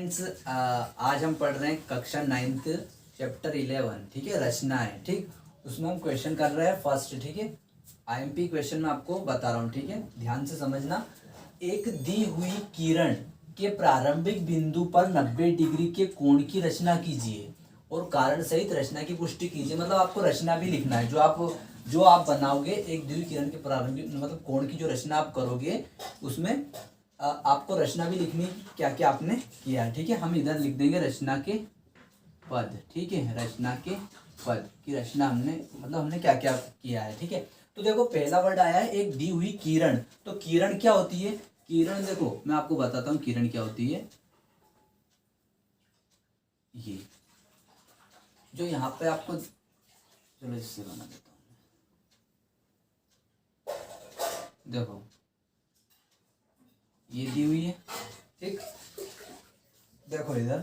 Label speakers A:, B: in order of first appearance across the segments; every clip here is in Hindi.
A: फ्रेंड्स, आज हम पढ़ रहे हैं कक्षा 9th चैप्टर 11, ठीक है, रचना है। ठीक, उसमें हम क्वेश्चन कर रहे हैं फर्स्ट। ठीक है, आईएमपी क्वेश्चन में आपको बता रहा हूँ। ठीक है, ध्यान से समझना। एक दी हुई किरण के प्रारंभिक बिंदु पर 90 डिग्री के कोण की रचना कीजिए और कारण सहित रचना की पुष्टि कीजिए। मतलब आपको रचना भी लिखना है। जो आप बनाओगे, एक दी हुई किरण के प्रारंभिक मतलब कोण की जो रचना आप करोगे, उसमें आपको रचना भी लिखनी, क्या क्या आपने किया है। ठीक है, हम इधर लिख देंगे रचना के पद। ठीक है, रचना के पद की रचना हमने क्या क्या किया है। ठीक है, तो देखो पहला वर्ड आया है एक दी हुई किरण। तो किरण क्या होती है? किरण, देखो मैं आपको बताता हूँ किरण क्या होती है। ये जो यहाँ पे आपको, चलो इससे बना देता हूँ। देखो ये दी हुई है। ठीक, देखो इधर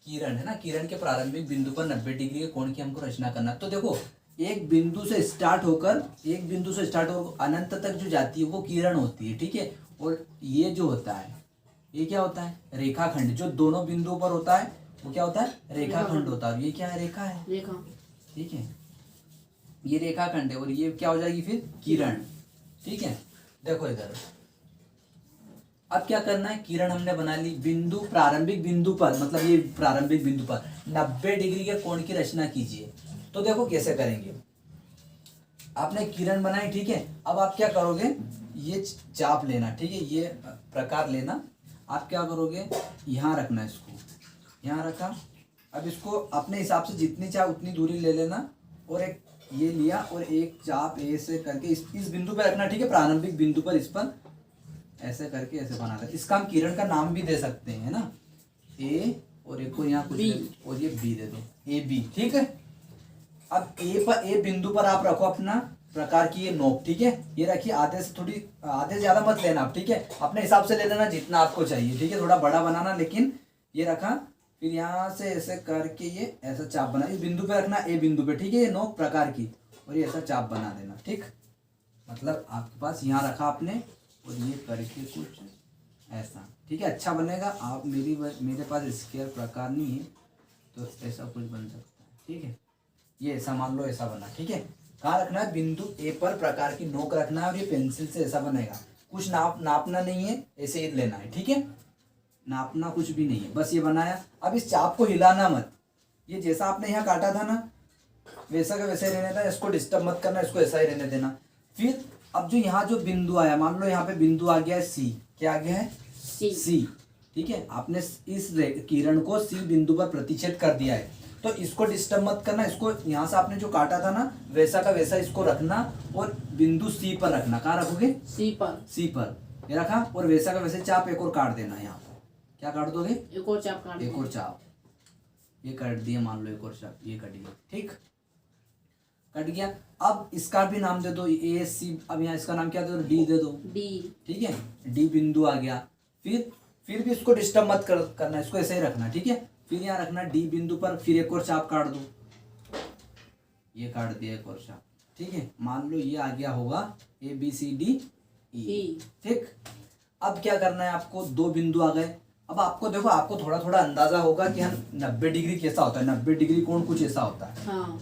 A: किरण है ना, किरण के प्रारंभिक बिंदु पर 90 डिग्री के कोण की हमको रचना करना। तो देखो एक बिंदु से स्टार्ट होकर अनंत तक जो जाती है वो किरण होती है। ठीक है, और ये जो होता है, ये क्या होता है? रेखाखंड। जो दोनों बिंदुओं पर होता है वो क्या होता है? रेखाखंड होता है। ये क्या है? रेखा है, रेखा। ठीक है, ये रेखाखंड है और ये क्या हो जाएगी फिर? किरण। ठीक है, देखो इधर अब क्या करना है, किरण हमने बना ली। बिंदु, प्रारंभिक बिंदु पर, मतलब ये प्रारंभिक बिंदु पर 90 डिग्री के कोण की रचना कीजिए। तो देखो कैसे करेंगे। आपने किरण बनाई, ठीक है, अब आप क्या करोगे, ये चाप लेना। ठीक है, ये प्रकार लेना। आप क्या करोगे, यहाँ रखना, इसको यहाँ रखा। अब इसको अपने हिसाब से जितनी चाहे उतनी दूरी ले लेना और एक ये लिया और एक चाप ऐसे करके इस बिंदु पर रखना। ठीक है, प्रारंभिक बिंदु पर, इस पर ऐसे करके ऐसे बना दे। इसका हम किरण का नाम भी दे सकते हैं, है ना। ए और एक को यहाँ कुछ और ये बी दे दो, ए बी। ठीक है, अब ए बिंदु पर आप रखो अपना प्रकार की ये नोक। ठीक है, ये रखिए। आधे से ज्यादा मत लेना आप। ठीक है, अपने हिसाब से ले लेना जितना आपको चाहिए। ठीक है, थोड़ा बड़ा बनाना, लेकिन ये रखा। फिर यहाँ से ऐसे करके ये ऐसा चाप बना, इस बिंदु पे रखना, ए बिंदु पे। ठीक है, ये नोक प्रकार की, और ये ऐसा चाप बना देना। ठीक, मतलब आपके पास यहाँ रखा आपने और ये करके कुछ ऐसा। ठीक है, अच्छा बनेगा। आप मेरे पास स्क्वायर प्रकार नहीं है तो ऐसा कुछ बन सकता है। ठीक है, ये ऐसा मान लो, ऐसा बना। ठीक है, कहाँ रखना है? बिंदु ए पर प्रकार की नोक रखना है और ये पेंसिल से ऐसा बनेगा। कुछ नापना नहीं है, ऐसे ही लेना है। ठीक है, नापना कुछ भी नहीं है, बस ये बनाया। अब इस चाप को हिलाना मत। ये जैसा आपने यहाँ काटा था ना, वैसा का वैसे ही रहने देना। इसको डिस्टर्ब मत करना, इसको ऐसा ही रहने देना। फिर अब जो यहाँ जो बिंदु आया, मान लो यहाँ पे बिंदु आ गया है सी। क्या आ गया है? सी। ठीक है, आपने इस किरण को सी बिंदु पर प्रतिच्छेद कर दिया है। तो इसको डिस्टर्ब मत करना। इसको यहाँ से आपने जो काटा था ना, वैसा का वैसा इसको रखना और बिंदु सी पर रखना। कहाँ रखोगे? सी पर ये रखा और वैसा का वैसे चाप एक और काट देना। यहाँ पर क्या काट दोगे? एक और चाप। ये काट दिया, मान लो एक और चाप ये कट गया। ठीक, कट गया। अब इसका भी नाम दे दो, ए सी। अब यहाँ इसका नाम क्या दे दो? डी दे दो, डी। ठीक है, डी बिंदु आ गया। फिर भी इसको डिस्टर्ब मत करना, इसको ऐसे ही रखना। ठीक है, फिर यहाँ रखना डी बिंदु पर, फिर एक और चाप काट दो। ये काट दिया एक और चाप। ठीक है, मान लो ये आ गया होगा A B C D E. ठीक, अब क्या करना है आपको? दो बिंदु आ गए। अब आपको देखो, आपको थोड़ा थोड़ा अंदाजा होगा कि हम 90 डिग्री कैसा होता है। 90 डिग्री कोण कुछ ऐसा होता है। हाँ।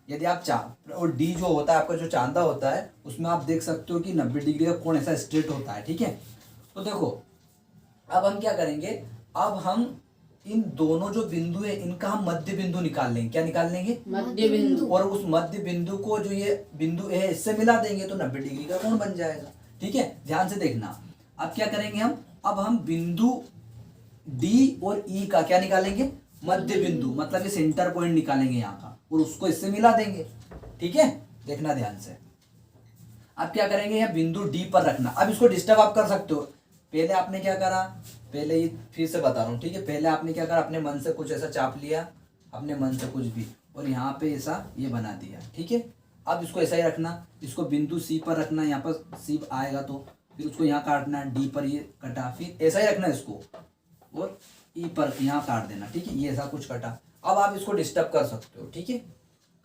A: यदि आप और डी जो होता है आपका, जो चांदा होता है, उसमें आप देख सकते हो कि 90 डिग्री का कोण ऐसा स्ट्रेट होता है। ठीक है, तो देखो अब हम क्या करेंगे, अब हम इन दोनों जो बिंदु है इनका हम मध्य बिंदु निकाल लेंगे। क्या निकाल लेंगे? मध्य बिंदु। और उस मध्य बिंदु को जो ये बिंदु है इससे मिला देंगे तो 90 डिग्री का कोण बन जाएगा। ठीक है, ध्यान से देखना। अब क्या करेंगे अब हम बिंदु डी और ई का क्या निकालेंगे? मध्य बिंदु, मतलब ये सेंटर पॉइंट निकालेंगे यहाँ का और उसको इससे मिला देंगे। ठीक है, देखना ध्यान से। अब क्या करेंगे, यहाँ बिंदु डी पर रखना। अब इसको डिस्टर्ब आप कर सकते हो। पहले आपने क्या करा, पहले ये फिर से बता रहा हूँ। ठीक है, पहले आपने क्या करा, अपने मन से कुछ ऐसा चाप लिया, अपने मन से कुछ भी, और यहाँ पे ऐसा ये बना दिया। ठीक है, अब इसको ऐसा ही रखना। इसको बिंदु सी पर रखना, यहाँ पर सी आएगा तो फिर उसको यहाँ काटना, डी पर ये कटा, फिर ऐसा ही रखना इसको और ई पर यहाँ काट देना। ठीक है, ये ऐसा कुछ कटा। अब आप इसको डिस्टर्ब कर सकते हो। ठीक है,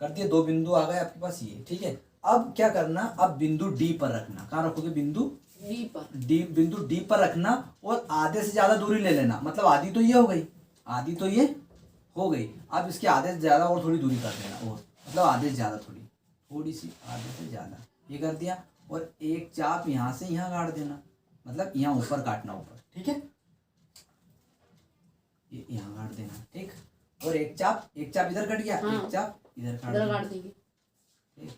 A: कर दिए, दो बिंदु आ गए आपके पास ये। ठीक है, अब क्या करना, अब बिंदु डी पर रखना। कहाँ रखोगे? बिंदु डी बिंदु डी पर रखना और आधे से ज्यादा दूरी ले लेना, मतलब आधी तो ये हो गई, आधी तो ये हो गई। अब इसके आधे से ज्यादा और थोड़ी दूरी कर देना, और मतलब आधे से ज्यादा थोड़ी सी आधे से ज्यादा ये कर दिया। और एक चाप यहाँ से यहाँ काट देना, मतलब यहाँ ऊपर काटना, ऊपर, ठीक है, ये यहाँ काट देना, ठीक। और एक चाप इधर कट गया, एक चाप इधर काट देंगे, ठीक,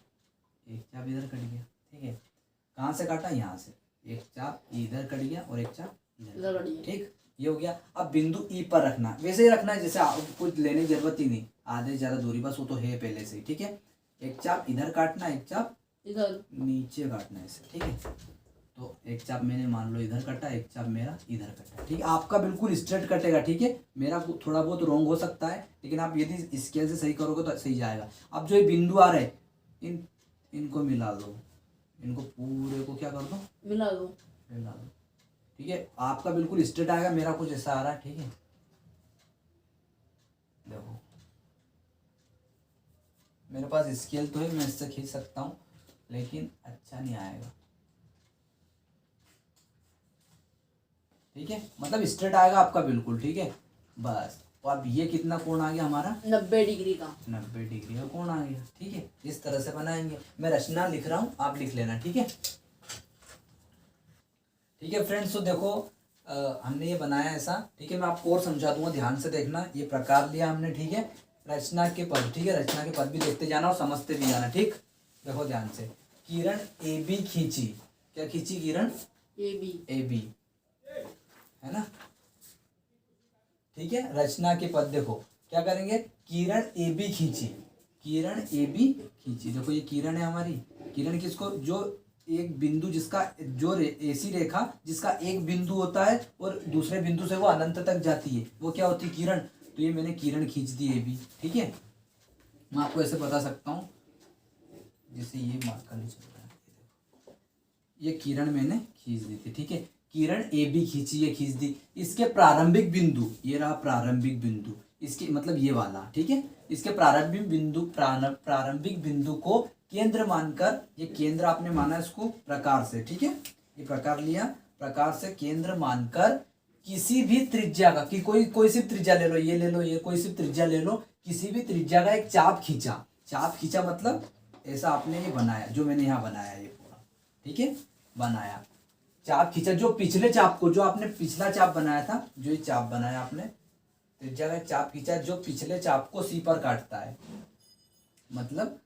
A: एक चाप इधर कट गया, ठीक है। कहाँ से काटा? यहाँ से। एक चाप इधर कट गया और एक चाप इधर कट गया, ठीक, ये हो गया। अब बिंदु ई पर रखना, वैसे ही रखना है जैसे कुछ लेने की जरूरत ही नहीं, आधे से ज्यादा दूरी, बस वो तो है पहले से ही, ठीक है। एक चाप इधर काटना, एक चाप इधर नीचे काटना है इसे, ठीक है। तो एक चाप मैंने मान लो इधर कटा, एक चाप मेरा इधर कटा, ठीक है। आपका बिल्कुल स्ट्रेट कटेगा, ठीक है। मेरा थोड़ा बहुत रॉन्ग हो सकता है, लेकिन आप यदि स्केल से सही करोगे तो सही जाएगा। अब जो ये बिंदु आ रहे इनको मिला दो, इनको पूरे को क्या कर दो, मिला दो, ठीक है। आपका बिल्कुल स्ट्रेट आएगा, मेरा कुछ ऐसा आ रहा है, ठीक है। देखो मेरे पास स्केल तो है, मैं इससे खींच सकता हूँ, लेकिन अच्छा नहीं आएगा, ठीक है। मतलब स्ट्रेट आएगा आपका बिल्कुल, ठीक है, बस। तो अब ये कितना कोण आ गया हमारा? 90 डिग्री का, 90 डिग्री का कोण आ गया, ठीक है। इस तरह से बनाएंगे। मैं रचना लिख रहा हूँ, आप लिख लेना, ठीक है। ठीक है फ्रेंड्स, तो देखो हमने ये बनाया ऐसा, ठीक है। मैं आपको और समझा दूंगा, ध्यान से देखना। ये प्रकार लिया हमने, ठीक है, रचना के पद, ठीक है। रचना के पद भी देखते जाना और समझते भी जाना, ठीक। देखो ध्यान से, किरण ए बी खींची, क्या खींची? किरण ए बी, है ना, ठीक है। रचना के पद देखो क्या करेंगे, किरण ए बी खींची, किरण ए बी खींची। देखो ये किरण है हमारी, किरण किसको? जो एक बिंदु जिसका जो ऐसी रेखा जिसका एक बिंदु होता है और दूसरे बिंदु से वो अनंत तक जाती है, वो क्या होती है? किरण। तो ये मैंने किरण खींच दी ए बी, ठीक है। मैं आपको ऐसे बता सकता हूँ, जैसे ये मार्कर नहीं चल रहा है, ये किरण मैंने खींच दी थी, ठीक है। किरण ए बी खींची, ये खींच दी। इसके प्रारंभिक बिंदु, ये रहा प्रारंभिक बिंदु, इसके मतलब ये वाला, ठीक है। इसके प्रारंभिक बिंदु को केंद्र मानकर, ये केंद्र आपने माना इसको प्रकार से, ठीक है। ये प्रकार लिया, प्रकार से केंद्र मानकर किसी भी त्रिज्या का, कि कोई सिर्फ त्रिज्या ले लो, ये ले लो, ये कोई सिर्फ त्रिज्या ले लो, किसी भी त्रिज्या का एक चाप खींचा। चाप खींचा मतलब ऐसा आपने ये बनाया, जो मैंने यहाँ बनाया ये पूरा, ठीक है, बनाया। चाप खींचा, जो पिछले चाप को, जो आपने पिछला चाप बनाया था, जो ये चाप बनाया आपने, त्रिज्या का चाप खींचा जो पिछले चाप को सी पर काटता है। मतलब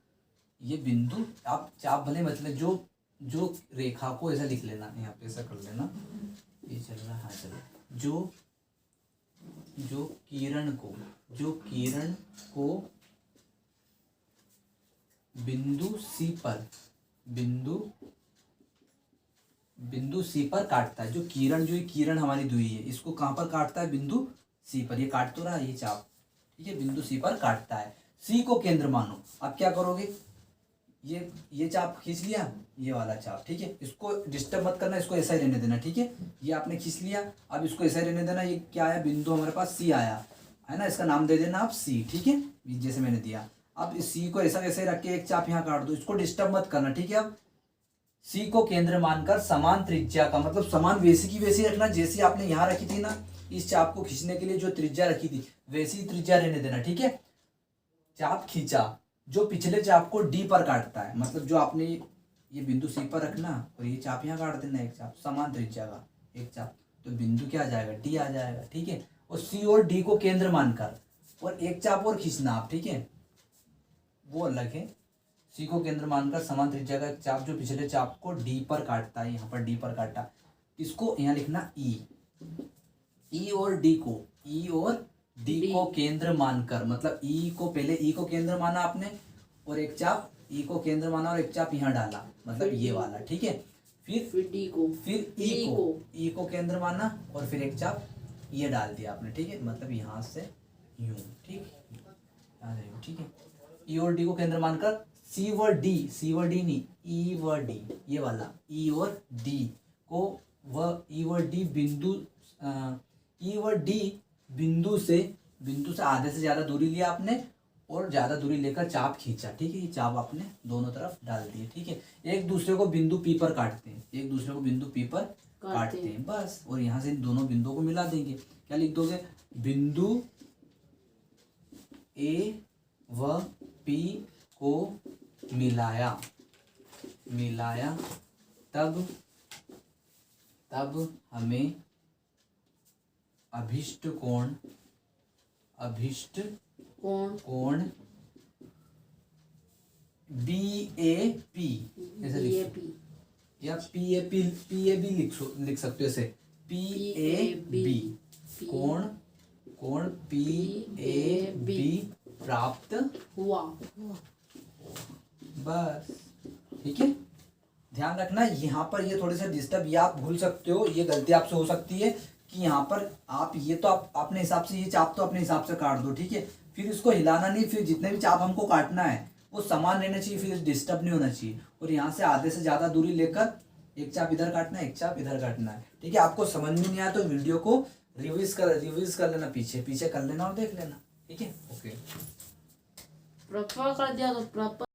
A: ये बिंदु, आप चाप भले मतलब जो रेखा को ऐसा लिख लेना, यहाँ पे ऐसा कर लेना, ये चल रहा है, हाँ चलो, जो किरण को बिंदु सी पर काटता है। जो ये किरण हमारी दुई है, इसको कहाँ पर काटता है? बिंदु सी पर। ये काट तो रहा है ये चाप, ठीक है, बिंदु सी पर काटता है। सी को केंद्र मानो। अब क्या करोगे, ये चाप खींच लिया, ये वाला चाप, ठीक है। इसको डिस्टर्ब मत करना, इसको ऐसा ही रहने देना, ठीक है। ये आपने खींच लिया, अब इसको ऐसा ही रहने देना। ये क्या आया? बिंदु हमारे पास सी आया है ना, इसका नाम दे देना आप सी, ठीक है, जैसे मैंने दिया। अब इस सी को ऐसा वैसे रख के एक चाप यहाँ काट दो, इसको डिस्टर्ब मत करना, ठीक है। अब सी को केंद्र मानकर समान त्रिज्या का, मतलब समान वैसी की वैसी रखना जैसी आपने यहाँ रखी थी ना, इस चाप को खींचने के लिए जो त्रिज्या रखी थी वैसी त्रिज्या रहने देना, ठीक है। चाप खींचा जो पिछले चाप को डी पर काटता है, मतलब जो आपने ये बिंदु सी पर रखना और ये चाप यहाँ काट देना, एक चाप समान त्रिज्या का एक चाप, तो बिंदु क्या आ जाएगा? डी आ जाएगा, ठीक है। और सी और डी को केंद्र मानकर और एक चाप और खींचना आप, ठीक है, वो अलग है। सी को केंद्र मानकर समान त्रिज्या का एक चाप जो पिछले चाप को डी पर काटता है, यहाँ पर डी पर काटा, इसको यहाँ लिखना ई और डी को केंद्र मानकर, मतलब पहले ई को केंद्र माना आपने और एक चाप ई को केंद्र माना और एक चाप यहाँ डाला, मतलब ये वाला, ठीक है। फिर डी को, फिर ई को केंद्र माना और फिर एक चाप ये डाल दिया आपने, ठीक है, मतलब यहाँ से यूं, ठीक है। ई और डी को केंद्र मानकर सी व डी नहीं, ई व डी, ये वाला ई और डी को ई व डी बिंदु से आधे से ज्यादा दूरी लिया आपने और ज्यादा दूरी लेकर चाप खींचा, ठीक है। ये चाप आपने दोनों तरफ डाल दिए, ठीक है। एक दूसरे को बिंदु पी पर काटते हैं, एक दूसरे को बिंदु पी पर काटते हैं बस। और यहाँ से इन दोनों बिंदुओं को मिला देंगे। क्या लिख दोगे? बिंदु ए व पी को मिलाया तब हमें अभिष्ट कोण BAP ऐसे या PAP लिख सकते हो ऐसे, PAB कोण PAB प्राप्त
B: हुआ।
A: बस, ठीक है। ध्यान रखना यहाँ पर ये थोड़े से डिस्टर्ब, ये आप भूल सकते हो, ये गलती आपसे हो सकती है कि यहाँ पर आप ये तो आप अपने हिसाब से ये चाप तो अपने हिसाब से काट दो, ठीक है। फिर इसको हिलाना नहीं, फिर जितने भी चाप हमको काटना है वो समान रहना चाहिए, फिर डिस्टर्ब नहीं होना चाहिए। और यहाँ से आधे से ज्यादा दूरी लेकर एक चाप इधर काटना है, एक चाप इधर काटना है, ठीक है। आपको समझ में नहीं आया तो वीडियो को रिवीज कर लेना, पीछे कर लेना और देख लेना, ठीक है। ओके,
B: प्रॉपर कर दिया तो प्रॉपर